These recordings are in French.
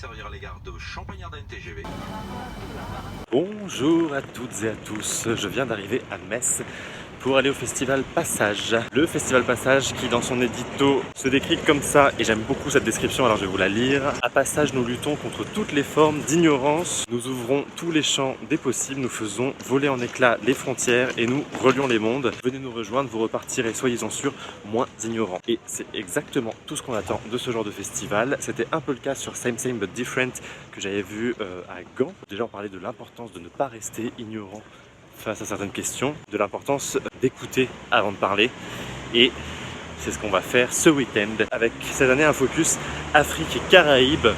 desservir les gares de Champagnard-Denne TGV. Bonjour à toutes et à tous, je viens d'arriver à Metz pour aller au festival Passage. Le festival Passage qui dans son édito se décrit comme ça, et j'aime beaucoup cette description alors je vais vous la lire. À Passage nous luttons contre toutes les formes d'ignorance, nous ouvrons tous les champs des possibles, nous faisons voler en éclats les frontières et nous relions les mondes. Venez nous rejoindre, vous repartirez, soyez-en sûrs, moins ignorants. Et c'est exactement tout ce qu'on attend de ce genre de festival. C'était un peu le cas sur Same Same But Different que j'avais vu à Gand. Déjà on parlait de l'importance de ne pas rester ignorant face à certaines questions, de l'importance d'écouter avant de parler, et c'est ce qu'on va faire ce week-end avec cette année un focus Afrique et Caraïbes.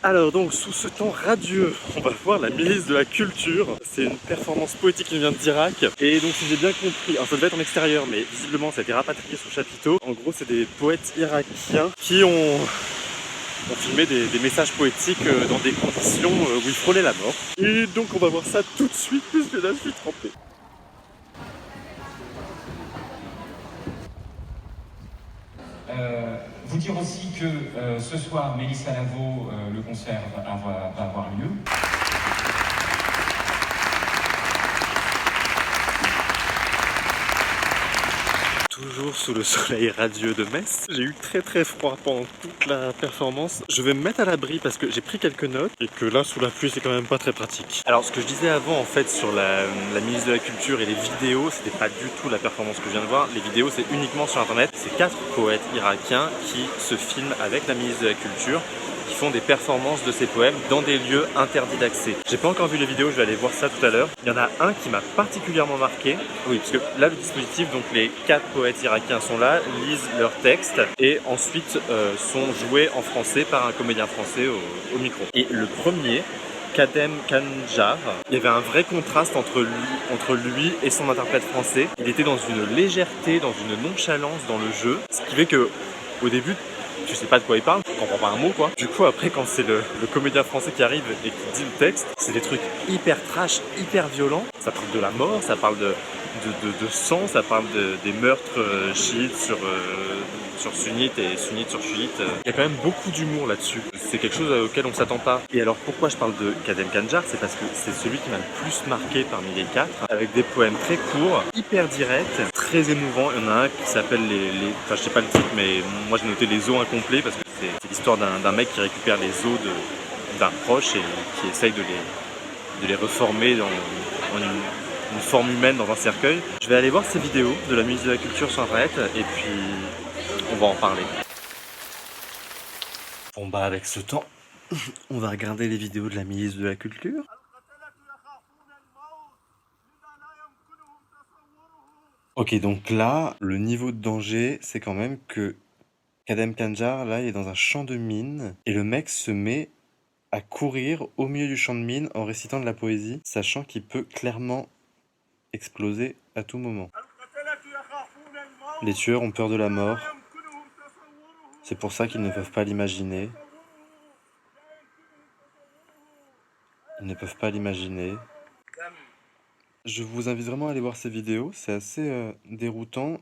Alors donc sous ce temps radieux, on va voir la milice de la culture. C'est une performance poétique qui vient d'Irak. Et donc si j'ai bien compris, alors ça devait être en extérieur mais visiblement ça a été rapatrié sous chapiteau. En gros c'est des poètes irakiens qui ont filmé des messages poétiques dans des conditions où ils frôlaient la mort. Et donc on va voir ça tout de suite puisque là je suis trempé. Vous dire aussi que ce soir, Mélissa Lavo, le concert va avoir lieu. Toujours sous le soleil radieux de Metz. J'ai eu très froid pendant toute la performance. Je vais me mettre à l'abri parce que j'ai pris quelques notes et que là sous la pluie c'est quand même pas très pratique. Alors ce que je disais avant en fait sur la ministre de la Culture et les vidéos, c'était pas du tout la performance que je viens de voir. Les vidéos c'est uniquement sur internet. C'est 4 poètes irakiens qui se filment avec la ministre de la Culture, qui font des performances de ces poèmes dans des lieux interdits d'accès. J'ai pas encore vu les vidéos, je vais aller voir ça tout à l'heure. Il y en a un qui m'a particulièrement marqué. Oui, parce que là le dispositif, donc les 4 poètes irakiens sont là, lisent leurs textes et ensuite sont joués en français par un comédien français au micro. Et le premier, Kadem Kanjar, il y avait un vrai contraste entre lui et son interprète français. Il était dans une légèreté, dans une nonchalance dans le jeu, ce qui fait que au début tu sais pas de quoi il parle, tu comprends pas un mot quoi. Du coup après quand c'est le comédien français qui arrive et qui dit le texte, c'est des trucs hyper trash, hyper violents. Ça parle de la mort, ça parle de sang, ça parle des meurtres chiites sur sunnites et sunnites sur chiites. Il y a quand même beaucoup d'humour là-dessus. C'est quelque chose auquel on s'attend pas. Et alors pourquoi je parle de Kadem Kanjar, c'est parce que c'est celui qui m'a le plus marqué parmi les 4, avec des poèmes très courts, hyper directs, très émouvants. Il y en a un qui s'appelle enfin je sais pas le titre, mais moi j'ai noté les os incomplets parce que c'est l'histoire d'un mec qui récupère les os d'un proche et qui essaye de les reformer en une forme humaine dans un cercueil. Je vais aller voir ces vidéos de la ministre de la Culture sur internet et puis on va en parler. Bon bah avec ce temps, on va regarder les vidéos de la ministre de la Culture. Ok, donc là, le niveau de danger, c'est quand même que Kadem Kanjar, là, il est dans un champ de mine et le mec se met à courir au milieu du champ de mine en récitant de la poésie, sachant qu'il peut clairement exploser à tout moment. Les tueurs ont peur de la mort. C'est pour ça qu'ils ne peuvent pas l'imaginer. Ils ne peuvent pas l'imaginer. Je vous invite vraiment à aller voir ces vidéos. C'est assez déroutant.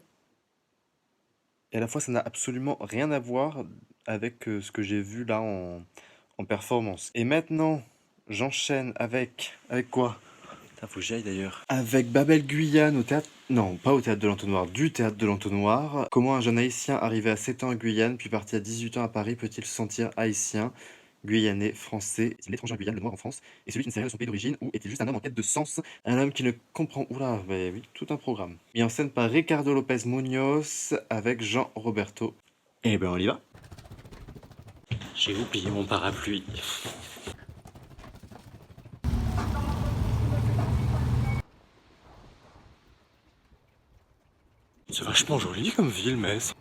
Et à la fois, ça n'a absolument rien à voir avec ce que j'ai vu là en performance. Et maintenant, j'enchaîne avec... Avec quoi ? Putain, faut que j'y aille d'ailleurs. Avec Babel Guyane au théâtre... Non, pas au théâtre de l'Entonnoir, du théâtre de l'Entonnoir. Comment un jeune haïtien arrivé à 7 ans à Guyane, puis parti à 18 ans à Paris, peut-il se sentir haïtien, guyanais, français? Est-il l'étranger en Guyane, le noir en France? Et celui qui ne sait rien de son pays d'origine, ou est-il juste un homme en quête de sens? Un homme qui ne comprend... Oula, bah oui, tout un programme. Mis en scène par Ricardo Lopez Munoz avec Jean Roberto. Eh ben on y va. J'ai oublié mon parapluie. C'est vachement joli comme ville, Metz.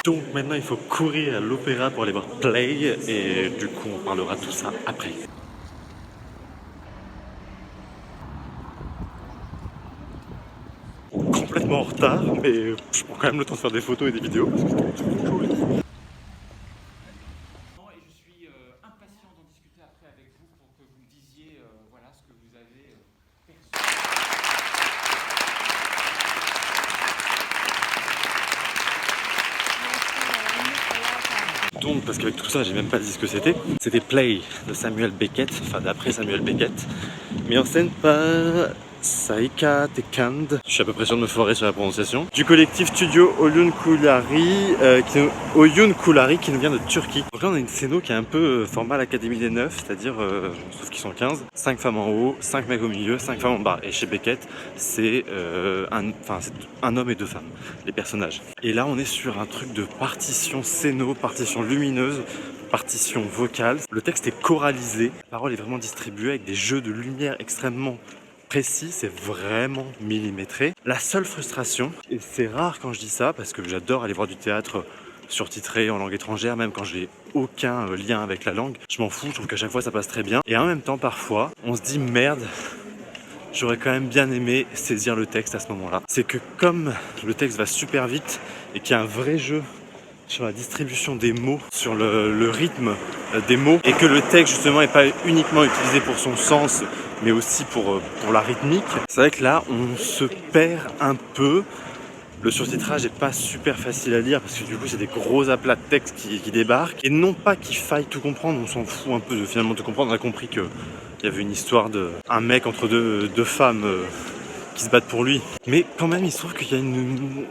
Donc maintenant il faut courir à l'opéra pour aller voir Play et du coup on parlera de tout ça après. Complètement en retard, mais je prends quand même le temps de faire des photos et des vidéos parce que c'est joli. tourne parce qu'avec tout ça, j'ai même pas dit ce que c'était. C'était Play de Samuel Beckett, enfin d'après Samuel Beckett, mis en scène par Saika Tekand, je suis à peu près sûr de me foirer sur la prononciation, du collectif studio Oyun Kulari, qui nous vient de Turquie. Donc là on a une scéno qui est un peu format l'Académie des 9, c'est-à-dire, sauf qu'ils sont 15, 5 femmes en haut, 5 mecs au milieu, 5 femmes en bas. Et chez Beckett, c'est un homme et 2 femmes, les personnages. Et là on est sur un truc de partition scéno, partition lumineuse, partition vocale. Le texte est choralisé, la parole est vraiment distribuée avec des jeux de lumière extrêmement précis, c'est vraiment millimétré. La seule frustration, et c'est rare quand je dis ça parce que j'adore aller voir du théâtre surtitré en langue étrangère, même quand j'ai aucun lien avec la langue, je m'en fous, je trouve qu'à chaque fois ça passe très bien. Et en même temps parfois, on se dit merde, j'aurais quand même bien aimé saisir le texte à ce moment-là. C'est que comme le texte va super vite et qu'il y a un vrai jeu sur la distribution des mots, sur le rythme des mots, et que le texte justement n'est pas uniquement utilisé pour son sens, mais aussi pour la rythmique. C'est vrai que là, on se perd un peu. Le surtitrage n'est pas super facile à lire parce que du coup, c'est des gros aplats de texte qui débarquent. Et non pas qu'il faille tout comprendre, on s'en fout un peu de finalement tout comprendre. On a compris qu'il y avait une histoire d'un mec entre deux femmes qui se battent pour lui. Mais quand même, il se trouve qu'il y a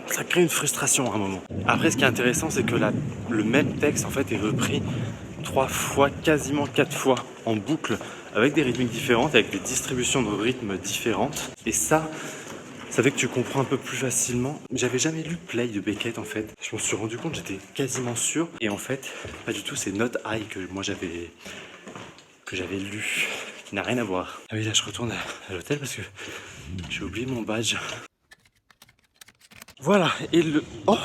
ça crée une frustration à un moment. Après, ce qui est intéressant, c'est que le même texte en fait est repris 3 fois, quasiment 4 fois en boucle, avec des rythmiques différentes, avec des distributions de rythmes différentes. Et ça fait que tu comprends un peu plus facilement. J'avais jamais lu Play de Beckett en fait. Je me suis rendu compte, j'étais quasiment sûr. Et en fait, pas du tout, c'est Not I que moi j'avais lu, qui n'a rien à voir. Ah oui, là je retourne à l'hôtel parce que j'ai oublié mon badge. Voilà, et oh,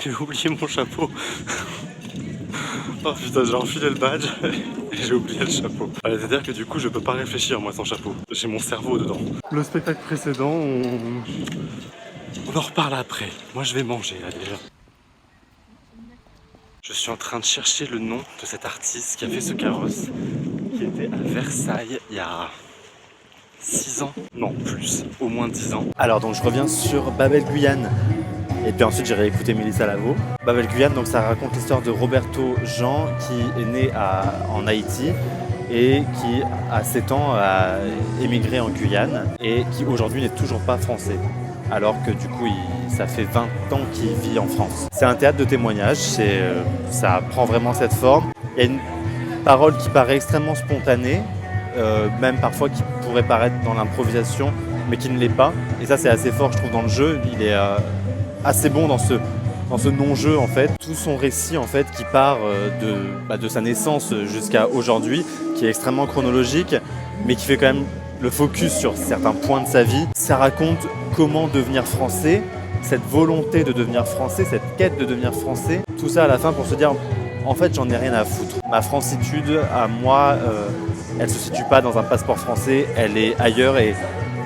j'ai oublié mon chapeau. Oh putain, j'ai enfilé le badge et j'ai oublié le chapeau. C'est-à-dire que du coup, je peux pas réfléchir moi sans chapeau. J'ai mon cerveau dedans. Le spectacle précédent, on en reparle après. Moi, je vais manger là déjà. Je suis en train de chercher le nom de cet artiste qui a fait ce carrosse, qui était à Versailles il y a 6 ans, non plus, au moins 10 ans. Alors donc je reviens sur Babel Guyane. Et puis ensuite j'irai écouter Mélissa Lavo. Babel Guyane, donc ça raconte l'histoire de Roberto Jean qui est né en Haïti et qui à 7 ans a émigré en Guyane et qui aujourd'hui n'est toujours pas français. Alors que du coup ça fait 20 ans qu'il vit en France. C'est un théâtre de témoignage, ça prend vraiment cette forme. Il y a une parole qui paraît extrêmement spontanée, même parfois qui pourrait paraître dans l'improvisation, mais qui ne l'est pas. Et ça c'est assez fort je trouve dans le jeu, il est assez bon dans ce non-jeu en fait. Tout son récit en fait qui part de sa naissance jusqu'à aujourd'hui, qui est extrêmement chronologique, mais qui fait quand même le focus sur certains points de sa vie. Ça raconte comment devenir français, cette volonté de devenir français, cette quête de devenir français. Tout ça à la fin pour se dire en fait j'en ai rien à foutre. Ma francitude à moi, elle se situe pas dans un passeport français, elle est ailleurs et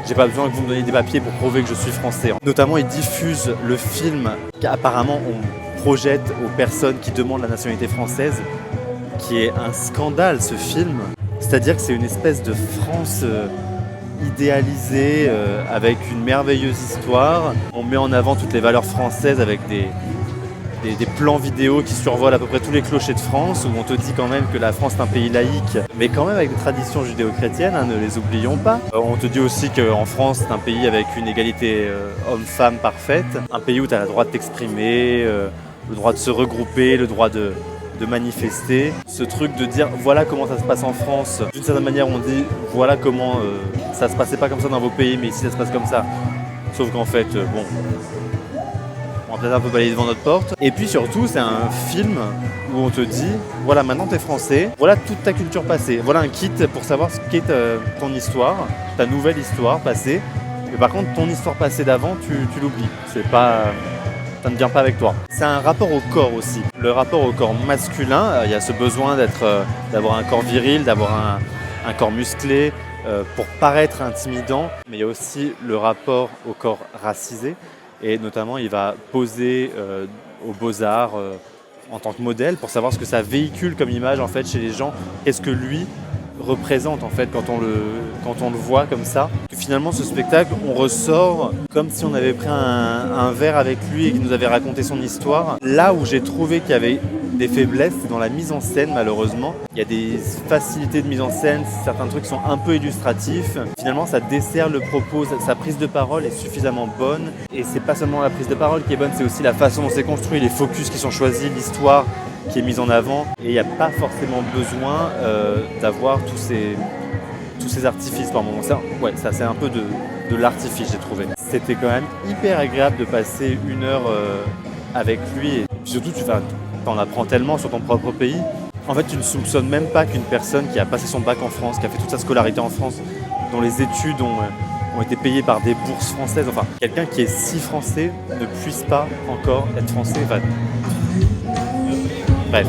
j'ai pas besoin que vous me donniez des papiers pour prouver que je suis français. Notamment, ils diffusent le film qu'apparemment on projette aux personnes qui demandent la nationalité française, qui est un scandale ce film. C'est-à-dire que c'est une espèce de France idéalisée avec une merveilleuse histoire. On met en avant toutes les valeurs françaises avec des plans vidéo qui survolent à peu près tous les clochers de France, où on te dit quand même que la France est un pays laïque, mais quand même avec des traditions judéo-chrétiennes, hein, ne les oublions pas. On te dit aussi qu'en France, c'est un pays avec une égalité homme-femme parfaite, un pays où tu as le droit de t'exprimer, le droit de se regrouper, le droit de manifester. Ce truc de dire voilà comment ça se passe en France, d'une certaine manière on dit voilà comment ça se passait pas comme ça dans vos pays, mais ici ça se passe comme ça. Sauf qu'en fait, bon... on va peut-être un peu balayer devant notre porte. Et puis surtout, c'est un film où on te dit, voilà, maintenant t'es français, voilà toute ta culture passée. Voilà un kit pour savoir ce qu'est ton histoire, ta nouvelle histoire passée. Mais par contre, ton histoire passée d'avant, tu l'oublies. C'est pas... ça ne vient pas avec toi. C'est un rapport au corps aussi. Le rapport au corps masculin, il y a ce besoin d'avoir un corps viril, d'avoir un corps musclé, pour paraître intimidant. Mais il y a aussi le rapport au corps racisé. Et notamment, il va poser aux Beaux-Arts en tant que modèle pour savoir ce que ça véhicule comme image en fait, chez les gens. Qu'est-ce que lui représente en fait, quand on le voit comme ça. Et finalement, ce spectacle, on ressort comme si on avait pris un verre avec lui et qu'il nous avait raconté son histoire. Là où j'ai trouvé qu'il y avait des faiblesses, c'est dans la mise en scène malheureusement. Il y a des facilités de mise en scène, certains trucs sont un peu illustratifs. Finalement ça dessert le propos, sa prise de parole est suffisamment bonne. Et c'est pas seulement la prise de parole qui est bonne, c'est aussi la façon dont c'est construit, les focus qui sont choisis, l'histoire qui est mise en avant. Et il n'y a pas forcément besoin d'avoir tous ces artifices par moment. Ça c'est un peu de l'artifice j'ai trouvé. C'était quand même hyper agréable de passer 1 heure avec lui. Et surtout tu t'en apprends tellement sur ton propre pays. En fait, tu ne soupçonnes même pas qu'une personne qui a passé son bac en France, qui a fait toute sa scolarité en France, dont les études ont été payées par des bourses françaises, enfin, quelqu'un qui est si français ne puisse pas encore être français. Enfin, bref.